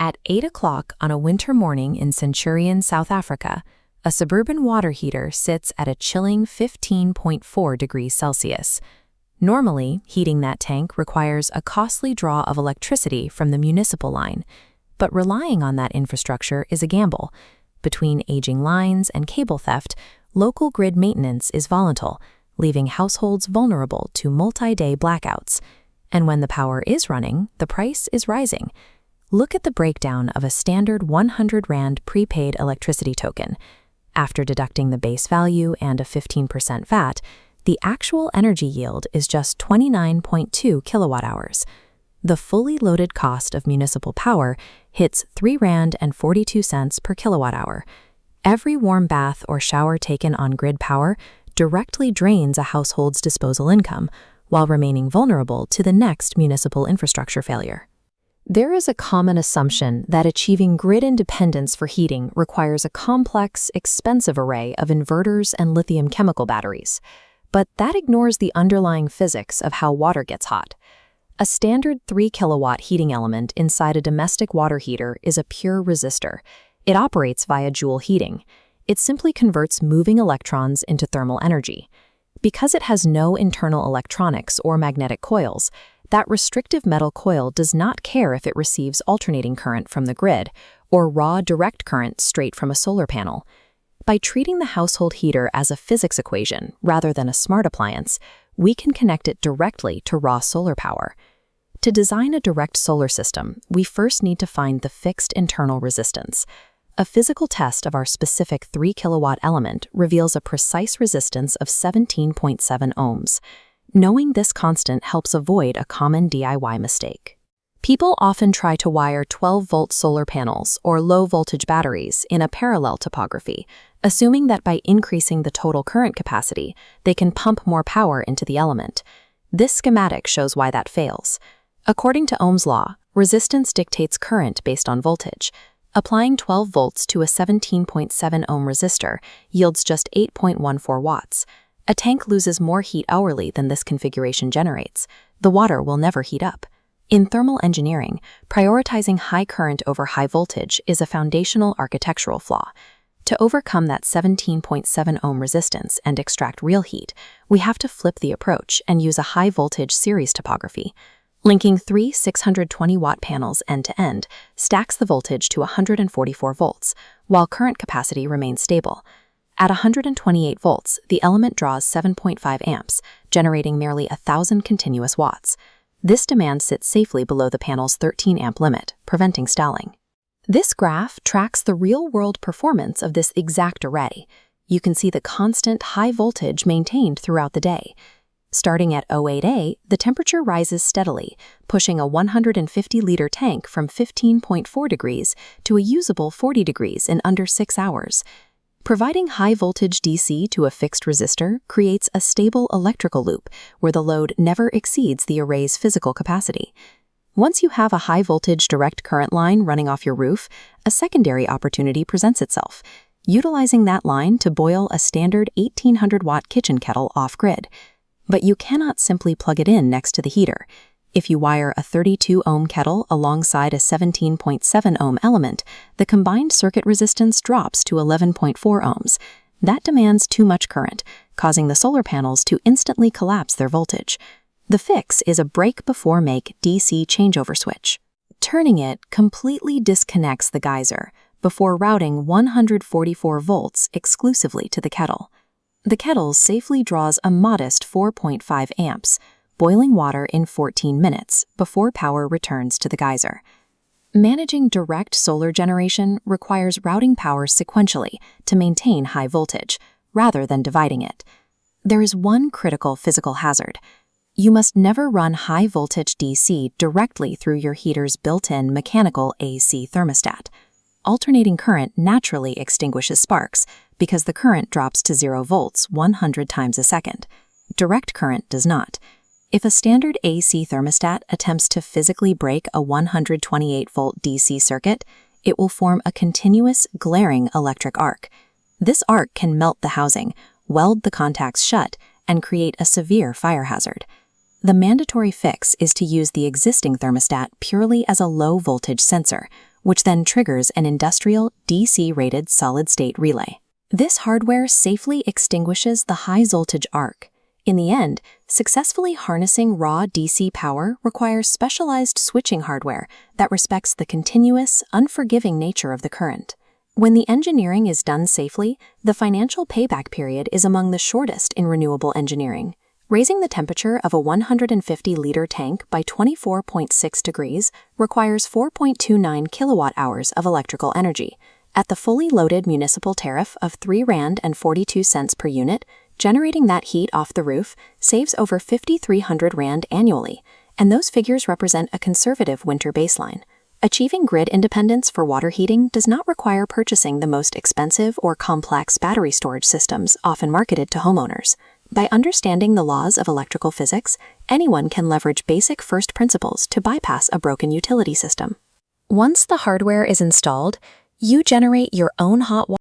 At 8 o'clock on a winter morning in Centurion, South Africa, a suburban water heater sits at a chilling 15.4 degrees Celsius. Normally, heating that tank requires a costly draw of electricity from the municipal line, but relying on that infrastructure is a gamble. Between aging lines and cable theft, local grid maintenance is volatile, leaving households vulnerable to multi-day blackouts. And when the power is running, the price is rising. Look at the breakdown of a standard 100 Rand prepaid electricity token. After deducting the base value and a 15% VAT, the actual energy yield is just 29.2 kilowatt-hours. The fully loaded cost of municipal power hits 3 Rand and 42 cents per kilowatt-hour. Every warm bath or shower taken on grid power directly drains a household's disposal income, while remaining vulnerable to the next municipal infrastructure failure. There is a common assumption that achieving grid independence for heating requires a complex, expensive array of inverters and lithium chemical batteries. But that ignores the underlying physics of how water gets hot. A standard 3-kilowatt heating element inside a domestic water heater is a pure resistor. It operates via Joule heating. It simply converts moving electrons into thermal energy. Because it has no internal electronics or magnetic coils, that restrictive metal coil does not care if it receives alternating current from the grid or raw direct current straight from a solar panel. By treating the household heater as a physics equation rather than a smart appliance, we can connect it directly to raw solar power. To design a direct solar system, we first need to find the fixed internal resistance. A physical test of our specific 3-kilowatt element reveals a precise resistance of 17.7 ohms. Knowing this constant helps avoid a common DIY mistake. People often try to wire 12-volt solar panels or low-voltage batteries in a parallel topography, assuming that by increasing the total current capacity, they can pump more power into the element. This schematic shows why that fails. According to Ohm's law, resistance dictates current based on voltage. Applying 12 volts to a 17.7 ohm resistor yields just 8.14 watts. A tank loses more heat hourly than this configuration generates. The water will never heat up. In thermal engineering, prioritizing high current over high voltage is a foundational architectural flaw. To overcome that 17.7 ohm resistance and extract real heat, we have to flip the approach and use a high-voltage series topography. Linking 3 620-watt panels end-to-end stacks the voltage to 144 volts, while current capacity remains stable. At 128 volts, the element draws 7.5 amps, generating merely 1,000 continuous watts. This demand sits safely below the panel's 13-amp limit, preventing stalling. This graph tracks the real-world performance of this exact array. You can see the constant high voltage maintained throughout the day. Starting at 08A, the temperature rises steadily, pushing a 150-liter tank from 15.4 degrees to a usable 40 degrees in under 6 hours. Providing high-voltage DC to a fixed resistor creates a stable electrical loop where the load never exceeds the array's physical capacity. Once you have a high-voltage direct current line running off your roof, a secondary opportunity presents itself, utilizing that line to boil a standard 1,800-watt kitchen kettle off-grid. But you cannot simply plug it in next to the heater. If you wire a 32-ohm kettle alongside a 17.7-ohm element, the combined circuit resistance drops to 11.4 ohms. That demands too much current, causing the solar panels to instantly collapse their voltage. The fix is a break-before-make DC changeover switch. Turning it completely disconnects the geyser before routing 144 volts exclusively to the kettle. The kettle safely draws a modest 4.5 amps, boiling water in 14 minutes before power returns to the geyser. Managing direct solar generation requires routing power sequentially to maintain high voltage, rather than dividing it. There is one critical physical hazard. You must never run high-voltage DC directly through your heater's built-in mechanical AC thermostat. Alternating current naturally extinguishes sparks because the current drops to 0 volts 100 times a second. Direct current does not. If a standard AC thermostat attempts to physically break a 128-volt DC circuit, it will form a continuous, glaring electric arc. This arc can melt the housing, weld the contacts shut, and create a severe fire hazard. The mandatory fix is to use the existing thermostat purely as a low-voltage sensor, which then triggers an industrial DC-rated solid-state relay. This hardware safely extinguishes the high-voltage arc. In the end, successfully harnessing raw DC power requires specialized switching hardware that respects the continuous, unforgiving nature of the current. When the engineering is done safely, the financial payback period is among the shortest in renewable engineering. Raising the temperature of a 150-liter tank by 24.6 degrees requires 4.29 kilowatt-hours of electrical energy. At the fully loaded municipal tariff of R3.42 per unit, generating that heat off the roof saves over 5,300 Rand annually, and those figures represent a conservative winter baseline. Achieving grid independence for water heating does not require purchasing the most expensive or complex battery storage systems often marketed to homeowners. By understanding the laws of electrical physics, anyone can leverage basic first principles to bypass a broken utility system. Once the hardware is installed, you generate your own hot water